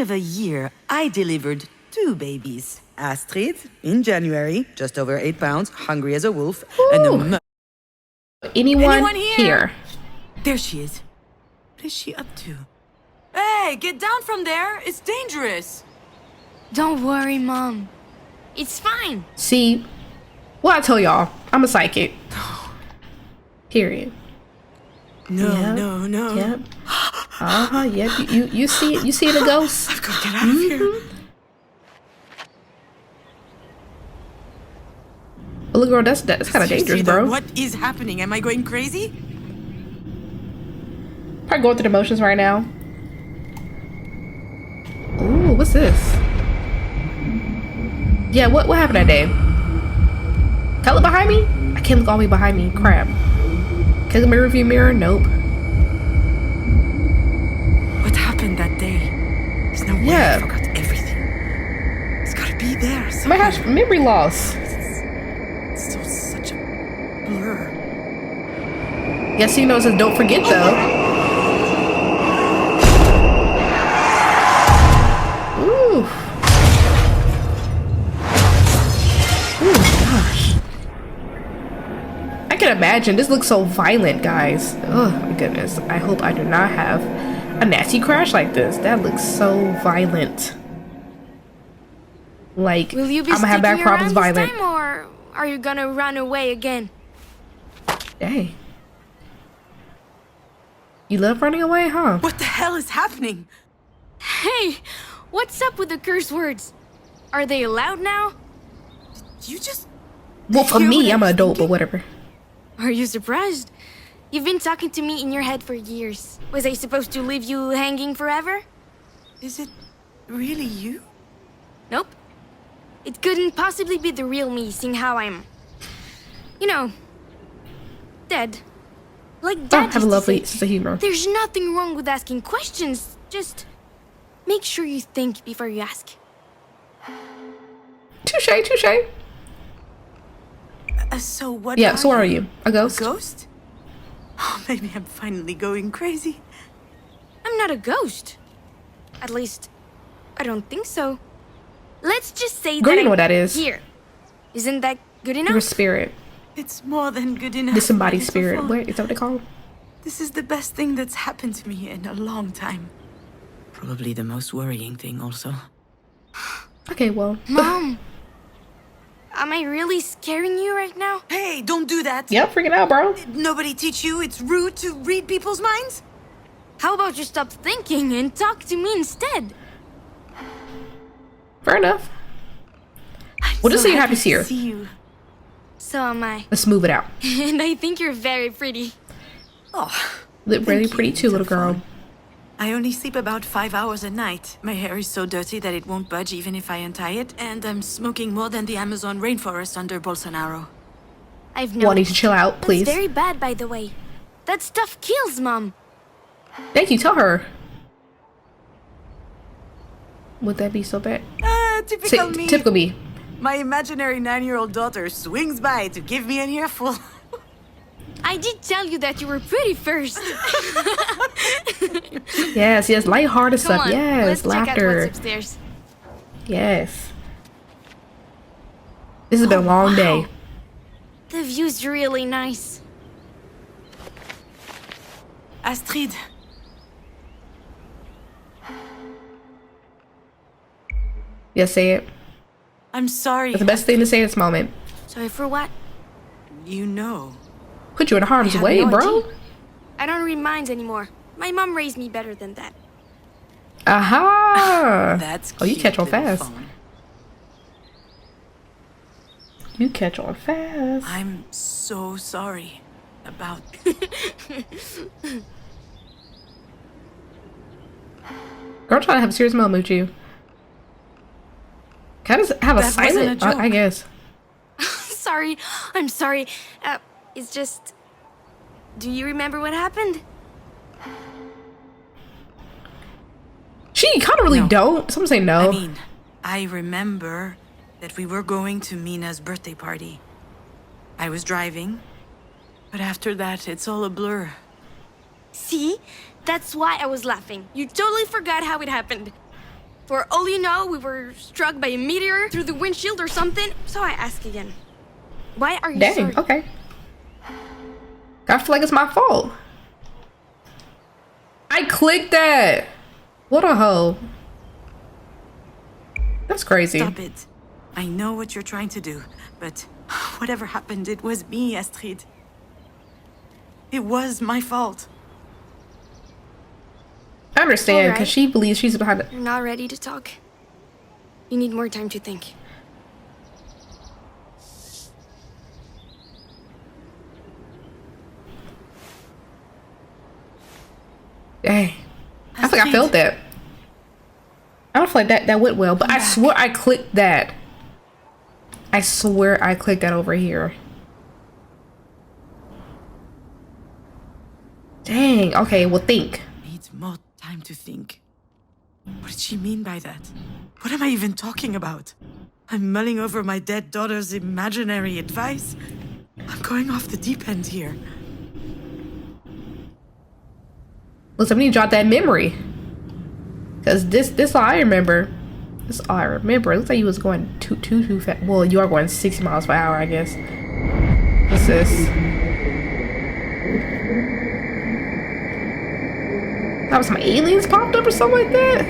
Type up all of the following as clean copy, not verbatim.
span of a year, I delivered 2 babies. Astrid, in January, just over 8 pounds, hungry as a wolf, and Ooh. Anyone here? There she is. What is she up to? Hey, get down from there! It's dangerous! Don't worry, Mom. It's fine. See, what I tell y'all, I'm a psychic. Period. No, Yep. no. Yep. Yep. You see it? You see the ghost? I've got to get out of here. Well, girl, that's kind of dangerous, bro. What is happening? Am I going crazy? Probably going through the motions right now. Ooh, what's this? Yeah, what happened that day? Can I look behind me? I can't look all the way behind me. Crap. Can I look in my rearview mirror? Nope. What happened that day? There's no way I forgot everything. It's gotta be there I somewhere. might have memory loss. It's still such a blur. Yes, you know it says don't forget though. Ooh. Ooh, gosh. I can imagine. This looks so violent, guys. Oh my goodness. I hope I do not have a nasty crash like this. That looks so violent. Like, Will you be I'm gonna have back sticking problems around violent. this time, or are you gonna run away again? Hey. You love running away, huh? What the hell is happening? Hey, what's up with the curse words? Are they allowed now? You just... Well, for hear me, what I'm I an was adult, but thinking? whatever. Are you surprised? You've been talking to me in your head for years. Was I supposed to leave you hanging forever? Is it really you? Nope. It couldn't possibly be the real me, seeing how I'm... You know... dead. Like Oh, Dad have a used to lovely say, sense of humor. there's nothing wrong with asking questions. Just make sure you think before you ask. Touche, touche. So what Yeah, so what are you? A ghost? A ghost? Oh, maybe I'm finally going crazy. I'm not a ghost. At least, I don't think so. Let's just say Girl, that you know I'm what that is. here. Isn't that good enough? You're a spirit. It's more than good enough. Disembodied my little spirit. fawn. What is that what they call it? This is the best thing that's happened to me in a long time. Probably the most worrying thing also. Okay, well. Mom, am I really scaring you right now? Hey, don't do that! Yeah, I'm freaking out, bro. Nobody teach you it's rude to read people's minds? How about you stop thinking and talk to me instead? Fair enough. I'm Well, just so so you're happy to see to her. see you. So am I. Let's move it out. And I think you're very pretty. Oh, Look really thank pretty you, too, little fawn. girl. I only sleep about 5 hours a night. My hair is so dirty that it won't budge even if I untie it, and I'm smoking more than the Amazon rainforest under Bolsonaro. I've Well, I known. need to chill out, please. That's very bad, by the way. That stuff kills, Mom. Thank you, tell her. Would that be so bad? Typical me. Typical me. My imaginary 9-year-old daughter swings by to give me an earful. I did tell you that you were pretty first. Yes, lighthearted Come stuff. on, Yes, let's check out laughter. what's upstairs. Yes. This has been a long day. The view's really nice. Astrid. Yes, say it. I'm sorry. That's the best thing to say in this moment. Sorry for what? You know. Put you in harm's I have way, no bro. idea. I don't read minds anymore. My mom raised me better than that. Aha! That's Oh, you cute, catch on little fast. fawn. You catch on fast. I'm so sorry about... Girl, I'm trying to have a serious moment with you. Can I just have a That wasn't silent? a joke. I guess. Sorry, I'm sorry. It's just... Do you remember what happened? She kind of really No. don't. Some say no. I mean, I remember that we were going to Mina's birthday party. I was driving, but after that, it's all a blur. See? That's why I was laughing. You totally forgot how it happened. For all you know, we were struck by a meteor through the windshield or something. So I ask again, why are you Dang, sorry? okay. I feel like it's my fault. I clicked that. What a hoe. That's crazy. Stop it. I know what you're trying to do, but whatever happened, it was me, Astrid. It was my fault. I understand, because Alright. she believes she's behind it. You're not ready to talk. You need more time to think. Dang. I think I Astrid. felt that. I don't feel like that went well, but Come I back. swear I clicked that. I swear I clicked that over here. Dang. Okay, well, think. Needs more time to think. What did she mean by that? What am I even talking about? I'm mulling over my dead daughter's imaginary advice. I'm going off the deep end here. Listen, we need to jot that memory. Because this all I remember. This all I remember. It looks like you was going too fast. Well, you are going 60 miles per hour, I guess. What's this? That was some aliens popped up or something like that?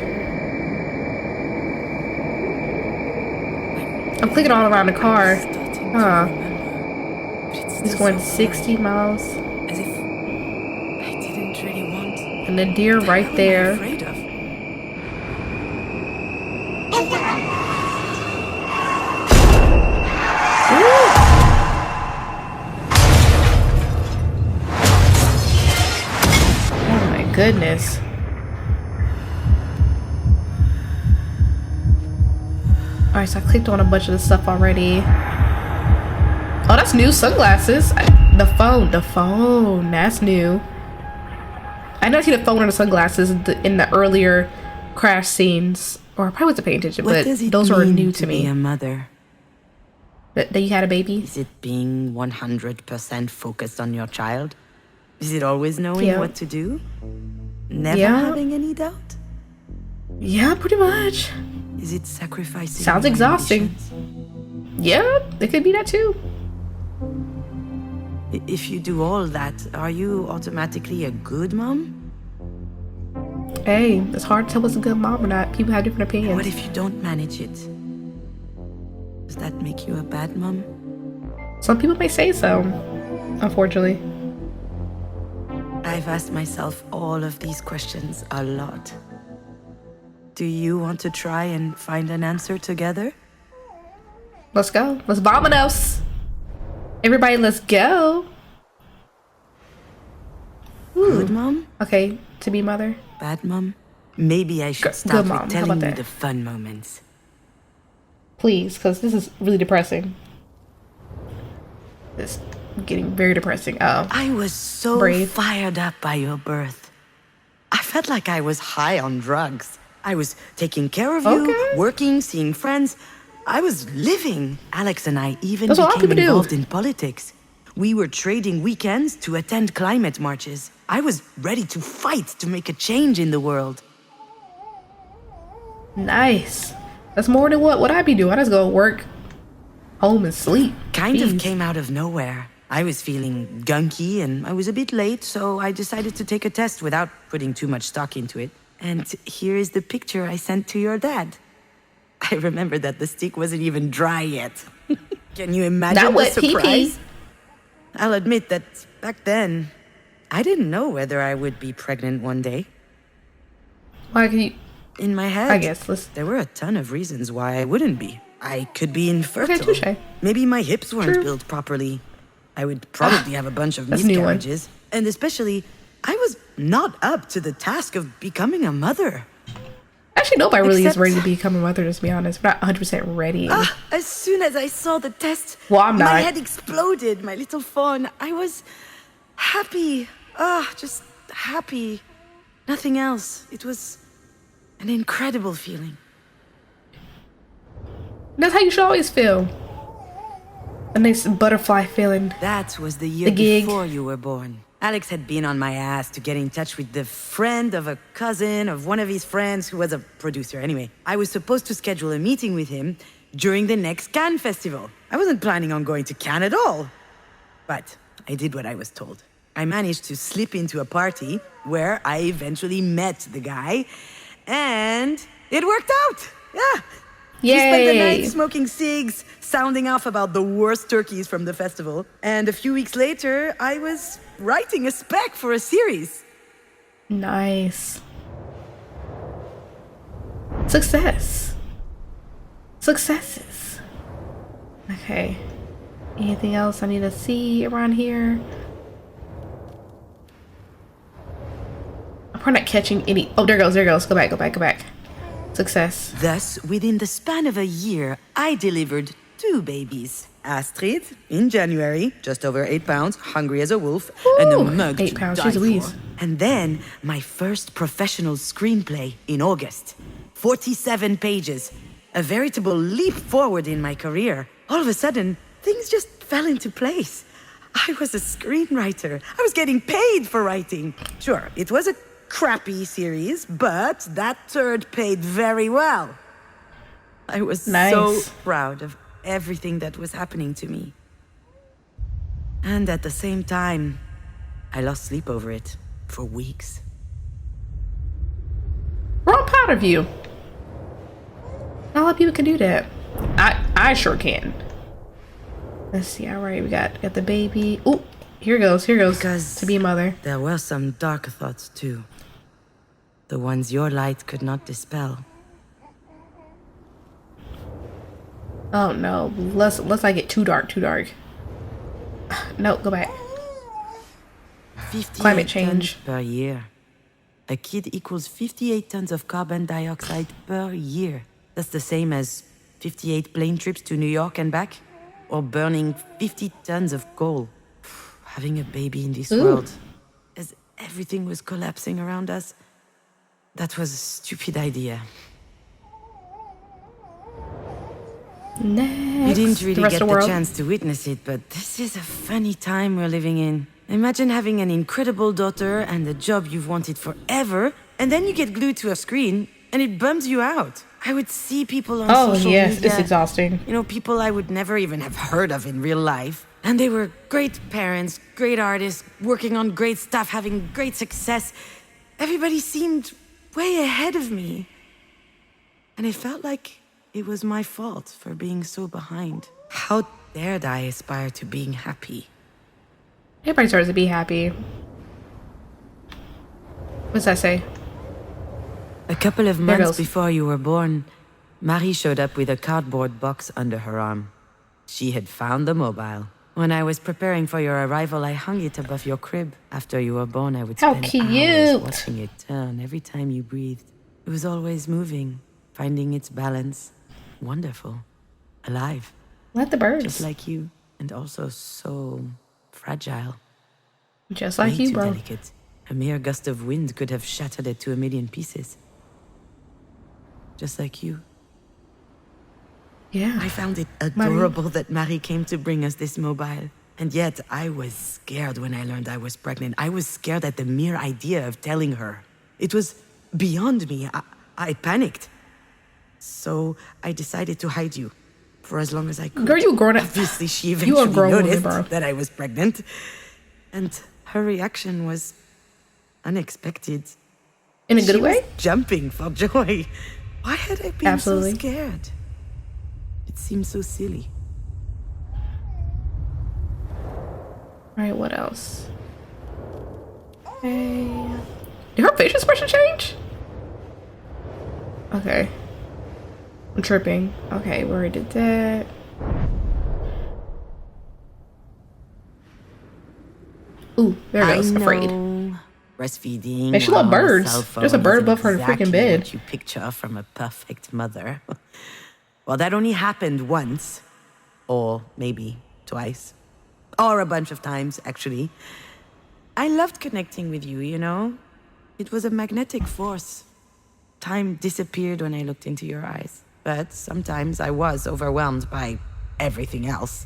I'm clicking all around the car. Starting to Huh. remember, but it's It's still going so 60 miles. as if I didn't really want. And the deer What right am I there. afraid of? Oh my goodness. Alright, so I clicked on a bunch of the stuff already. Oh, that's new. Sunglasses. The phone. That's new. I know I see the phone and the sunglasses in the earlier crash scenes. Or I probably wasn't paying attention, What but does it those were mean new to be me. a mother? That you had a baby? Is it being 100% focused on your child? Is it always knowing Yeah. what to do? Never Yeah. having any doubt? Yeah, pretty much. Is it sacrificing? Sounds your exhausting. ambitions? Yeah, it could be that too. If you do all that, are you automatically a good mom? Hey, it's hard to tell what's a good mom or not. People have different opinions. What if you don't manage it? Does that make you a bad mom? Some people may say so, unfortunately. I've asked myself all of these questions a lot. Do you want to try and find an answer together? Let's go. Let's vominos. Everybody, let's go. Good mom? Okay, to be mother. Bad mom? Maybe I should Good start mom. How with telling about you that? the fun moments. Please, because this is really depressing. It's getting very depressing. Oh, I was so Brave. fired up by your birth. I felt like I was high on drugs. I was taking care of you, Okay. working, seeing friends. I was living. Alex and I even That's what a lot of became people do. involved in politics. We were trading weekends to attend climate marches. I was ready to fight to make a change in the world. nice. That's more than what I be doing. I just go work, home, and sleep. Kind of Jeez. came out of nowhere. I was feeling gunky and I was a bit late, so I decided to take a test without putting too much stock into it. And here is the picture I sent to your dad. I remember that the stick wasn't even dry yet. Can you imagine That the wet pee-pee. surprise? I'll admit that back then, I didn't know whether I would be pregnant one day. Why can you? In my head, I guess there were a ton of reasons why I wouldn't be. I could be infertile. Okay, touche. Maybe my hips weren't True. built properly. I would probably have a bunch of That's a new one. miscarriages. And especially, I was not up to the task of becoming a mother. Actually, nobody really is Except- ready to become a mother. Just to be honest, we're not 100% ready. As soon as I saw the test, Well, I'm my not. head exploded, my little fawn. I was happy. Just happy. Nothing else. It was an incredible feeling. That's how you should always feel. A nice butterfly feeling. That was the year The gig. before you were born. Alex had been on my ass to get in touch with the friend of a cousin of one of his friends who was a producer. Anyway, I was supposed to schedule a meeting with him during the next Cannes festival. I wasn't planning on going to Cannes at all. But I did what I was told. I managed to slip into a party where I eventually met the guy, and it worked out. Yeah. Yay. We spent the night smoking cigs, sounding off about the worst turkeys from the festival. And a few weeks later, I was writing a spec for a series. Nice. Success. Successes. Okay. Anything else I need to see around here? I'm probably not catching any. Oh, there it goes. There it goes. Go back. Go back. Go back. Success. Thus, within the span of a year, I delivered 2 babies. Astrid, in January, just over 8 pounds, hungry as a wolf, and a Ooh, mug 8 to pounds, die she's Louise. for. And then, my first professional screenplay in August. 47 pages. A veritable leap forward in my career. All of a sudden, things just fell into place. I was a screenwriter. I was getting paid for writing. Sure, it was a crappy series, but that turd paid very well. I was Nice. so proud of everything that was happening to me. And at the same time, I lost sleep over it for weeks. Well, I'm proud of you. Not a lot of people can do that. I sure can. Let's see. All right, we got the baby. Oh, here goes. Here goes. Because to be a mother. there were some dark thoughts too. The ones your light could not dispel. Oh no. Let's not get too dark. Too dark. No, go back. 58 Climate change. tons per year. A kid equals 58 tons of carbon dioxide per year. That's the same as 58 plane trips to New York and back, or burning 50 tons of coal. Having a baby in this world, as everything was collapsing around us, that was a stupid idea. Next. You didn't really rest get of the world. chance to witness it, but this is a funny time we're living in. Imagine having an incredible daughter and a job you've wanted forever, and then you get glued to a screen, and it bums you out. I would see people on Oh social yes, media. it's exhausting. You know, people I would never even have heard of in real life. And they were great parents, great artists, working on great stuff, having great success. Everybody seemed way ahead of me. And it felt like it was my fault for being so behind. How dared I aspire to being happy? Everybody starts to be happy. What's that say? A couple of There months goes. before you were born, Marie showed up with a cardboard box under her arm. She had found the mobile. When I was preparing for your arrival, I hung it above your crib. After you were born, I would How spend cute. hours watching it turn every time you breathed. It was always moving, finding its balance. Wonderful. Alive. Let the birds. Just like you. And also so fragile. Just like Way you, too bro. delicate. A mere gust of wind could have shattered it to a million pieces. Just like you. Yeah. I found it adorable that Marie came to bring us this mobile. And yet, I was scared when I learned I was pregnant. I was scared at the mere idea of telling her. It was beyond me. I panicked. So I decided to hide you for as long as I could. Girl, you a grown up. Obviously, she You a eventually grown woman, noticed bro. that I was pregnant. And her reaction was unexpected. In a good She way? was jumping for joy. Why had I been Absolutely. so scared? It seemed so silly. Alright, what else? Okay. Did her facial expression change? Okay. I'm tripping. Okay, we already did that. Ooh, there it goes. Afraid. Breastfeeding. Man, she love while on a birds. cell phone There's a bird isn't above her freaking exactly bed. What you picture from a perfect mother. Well, that only happened once, or maybe twice, or a bunch of times, actually. I loved connecting with you, you know? It was a magnetic force. Time disappeared when I looked into your eyes, but sometimes I was overwhelmed by everything else.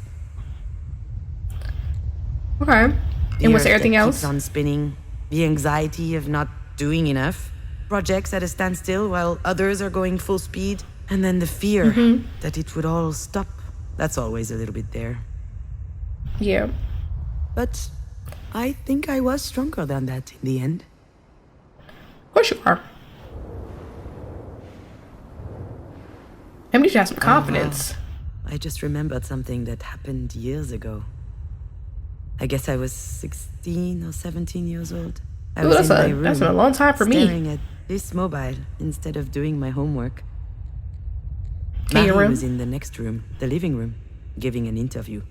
Okay. The And was earth there anything that else? keeps on spinning, the anxiety of not doing enough, projects at a standstill while others are going full speed, and then the fear that it would all stop. That's always a little bit there. Yeah. But I think I was stronger than that in the end. Of course you are. I need you to have some confidence. I just remembered something that happened years ago. I guess I was 16 or 17 years old. I Ooh, was in my room, that's been a long time for me. staring at this mobile instead of doing my homework. In your Marie room? was in the next room, the living room, giving an interview.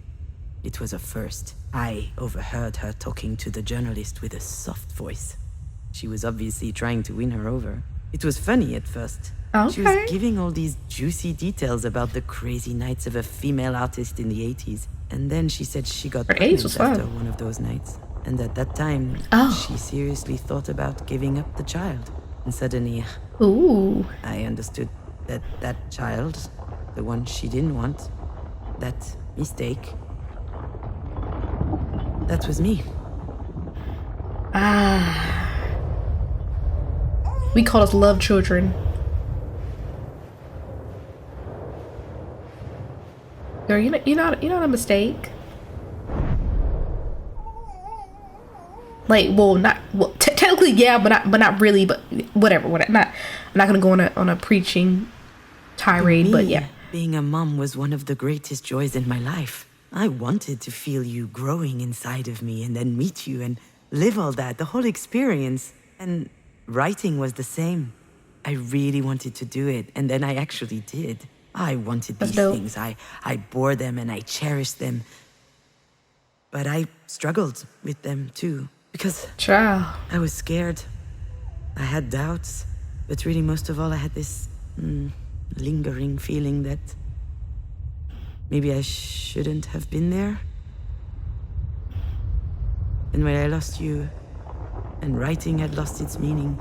It was a first. I overheard her talking to the journalist with a soft voice. She was obviously trying to win her over. It was funny at first. She Okay. was giving all these juicy details about the crazy nights of a female artist in the 80s. And then she said she got Her age was pregnant fun. after one of those nights. And at that time, Oh. she seriously thought about giving up the child. And suddenly, Ooh. I understood that that child, the one she didn't want, that mistake, that was me. We call us love children. Girl, you're not a mistake. Like, well, technically, yeah, but not really. But whatever. I'm not gonna go on a preaching tirade. But Me, yeah, being a mom was one of the greatest joys in my life. I wanted to feel you growing inside of me and then meet you and live all that, the whole experience. And writing was the same. I really wanted to do it, and then I actually did. I wanted That's these dope. things. I bore them and I cherished them. But I struggled with them too, because child. I was scared. I had doubts, but really most of all I had this lingering feeling that maybe I shouldn't have been there. And when I lost you, and writing had lost its meaning,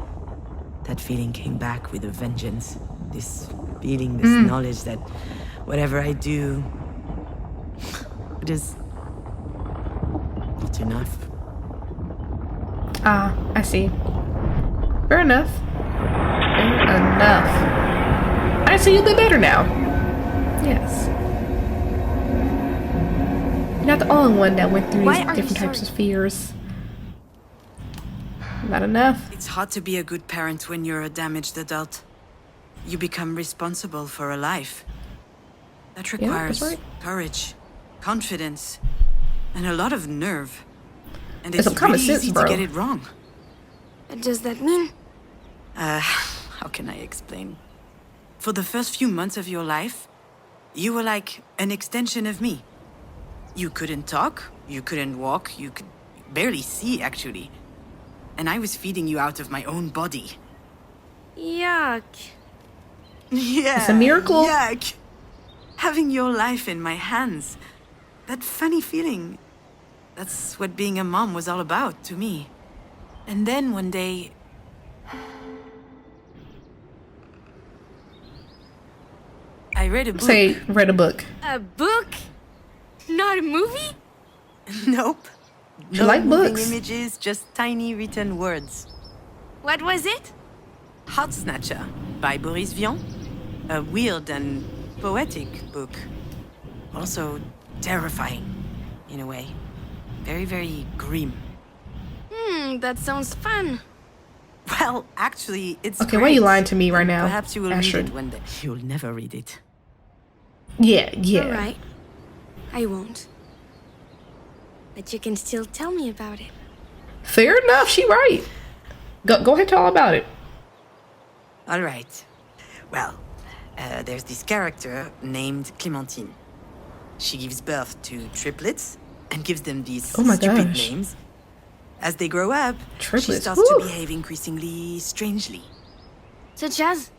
that feeling came back with a vengeance. This feeling, this knowledge that whatever I do, it is not enough. Ah, I see. Fair enough. Fair enough. I see you a bit better now. Yes. You're not the only one that went through Why these are you different types sorry? of fears. Not enough. It's hard to be a good parent when you're a damaged adult. You become responsible for a life. That that's requires right. courage, confidence, and a lot of nerve. And It's it's some common really sense, easy bro. to get it wrong. What does that mean? How can I explain? For the first few months of your life, you were like an extension of me. You couldn't talk, you couldn't walk, you could barely see, actually. And I was feeding you out of my own body. Yuck. Yeah. It's a miracle. Yuck. Having your life in my hands. That funny feeling. That's what being a mom was all about to me. And then one day, I read a book. Say, read a book. A book? Not a movie? Nope. She like moving books. images, just tiny written words. What was it? Heart Snatcher by Boris Vian. A weird and poetic book. Also terrifying, in a way. Very, very grim. That sounds fun. Well, actually, it's Okay, why are you great. lying to me right now, Perhaps you will Astrid? read it one day. You'll never read it. Yeah. All right. I won't. But you can still tell me about it. Fair enough. She right. Go ahead, tell all about it. All right. Well, there's this character named Clémentine. She gives birth to triplets and gives them these Oh my stupid gosh. names. As they grow up, she Triplets, starts to whew. behave increasingly strangely. Such as?